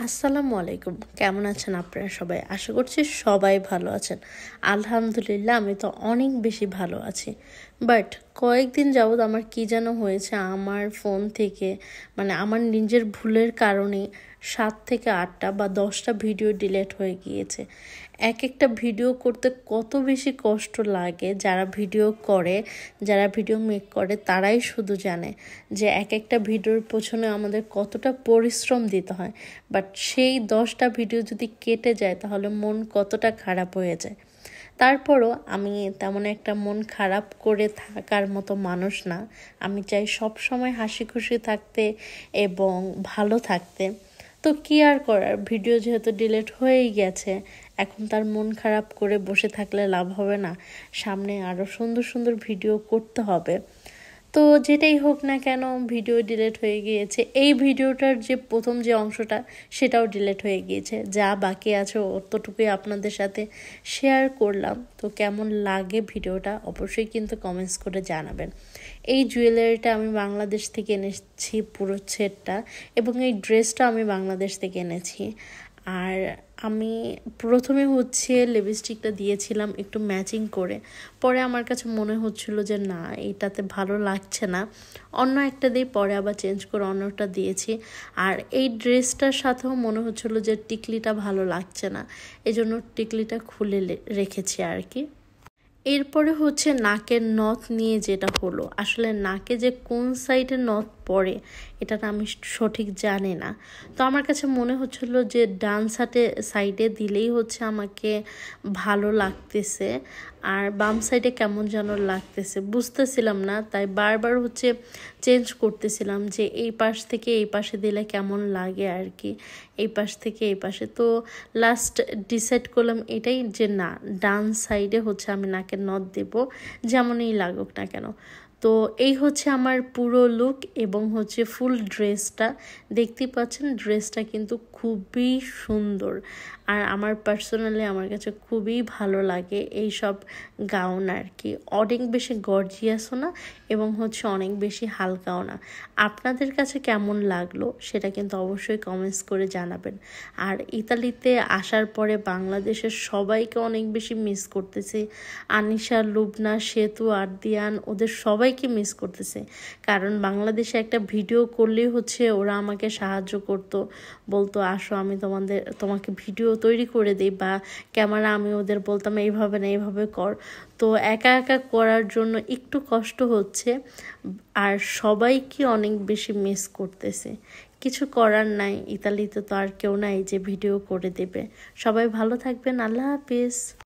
আসসালামু আলাইকুম। কেমন আছেন আপনারা সবাই? আশা করছি সবাই ভালো আছেন। আলহামদুলিল্লাহ আমি তো অনেক বেশি ভালো আছি। বাট কয়েকদিন যাবৎ আমার কি যেন হয়েছে, আমার ফোন থেকে আমার নিজের ভুলের কারণে 7 থেকে 8টা বা 10টা ভিডিও ডিলিট হয়ে গিয়েছে। একটা ভিডিও করতে কত বেশি কষ্ট লাগে, যারা ভিডিও করে, যারা ভিডিও মেক করে তারাই শুধু জানে যে একটা ভিডিওর পেছনে আমাদের কতটা পরিশ্রম দিতে হয়। বাট সেই 10টা ভিডিও যদি কেটে যায় তাহলে মন কতটা খারাপ হয়ে যায়। তারপরও আমি তেমন একটা মন খারাপ করে থাকার মতো মানুষ না। আমি চাই সব সময় হাসি খুশি থাকতে এবং ভালো থাকতে। তো কি আর করার, ভিডিও যেহেতু ডিলিট হয়েই গেছে, এখন তার মন খারাপ করে বসে থাকলে লাভ হবে না। সামনে আরও সুন্দর সুন্দর ভিডিও করতে হবে। তো যেটাই হোক না কেন, ভিডিও ডিলিট হয়ে গিয়েছে। এই ভিডিওটার যে প্রথম যে অংশটা সেটাও ডিলিট হয়ে গিয়েছে। যা বাকি আছে অতটুকুই আপনাদের সাথে শেয়ার করলাম। তো কেমন লাগে ভিডিওটা অবশ্যই কিন্তু কমেন্টস করে জানাবেন। এই জুয়েলারিটা আমি বাংলাদেশ থেকে এনেছি, পুরো সেটটা, এবং এই ড্রেসটা আমি বাংলাদেশ থেকে এনেছি। আর আমি প্রথমে লিপস্টিকটা দিয়েছিলাম একটু ম্যাচিং করে, পরে আমার কাছে মনে হচ্ছিল যে না, এটাতে ভালো লাগছে না, অন্য একটা দিয়ে পরে আবার চেঞ্জ করে অন্যটা দিয়েছি। আর এই ড্রেসটার সাথেও মনে হচ্ছিল যে টিকলিটা ভালো লাগছে না, এজন্য টিকলিটা খুলে রেখেছি আর কি। এরপরে নাকের নথ নিয়ে যেটা হলো, আসলে নাকে যে কোন সাইডে নথ পড়ে এটা আমি সঠিক জানি না। তো আমার কাছে মনে হচ্ছিল যে ডান সাইডে দিলেই আমাকে ভালো লাগতেছে, আর বাম সাইডে কেমন যেন লাগতেছে, বুঝতেছিলাম না। তাই বারবার চেঞ্জ করতেছিলাম যে এই পাশ থেকে এই পাশে দিলে কেমন লাগে আর কি, এই পাশ থেকে এই পাশে। তো লাস্ট ডিসাইড করলাম এটাই যে না, ডান সাইডে আমি নাকের নথ দেব, যেমনই লাগুক না কেন। তো এই আমার পুরো লুক এবং ফুল ড্রেসটা। দেখতেই পাচ্ছেন ড্রেসটা কিন্তু খুবই সুন্দর, আর আমার পার্সোনালি আমার কাছে খুবই ভালো লাগে এই সব গাউন আর কি। অনেক বেশি গর্জিয়াসও না এবং অনেক বেশি হালকাও না। আপনাদের কাছে কেমন লাগলো সেটা কিন্তু অবশ্যই কমেন্টস করে জানাবেন। আর ইতালিতে আসার পরে বাংলাদেশের সবাইকে অনেক বেশি মিস করতেছি। আনিশা, লুবনা, সেতু, আরদিয়ান, ওদের সবাইকে মিস করতেছে। কারণ বাংলাদেশে একটা ভিডিও করলেই ওরা আমাকে সাহায্য করতো, বলতো আসো আমি তোমাকে ভিডিও তৈরি করে দিই, বা ক্যামেরা আমি ওদের বলতাম এইভাবে না এইভাবে কর। তো একা একা করার জন্য একটু কষ্ট হচ্ছে, আর সবাইকে অনেক বেশি মিস করতেছে। কিছু করার নাই, ইতালিতে তো আর কেউ নাই যে ভিডিও করে দেবে। সবাই ভালো থাকবেন, আল্লাহ হাফিজ।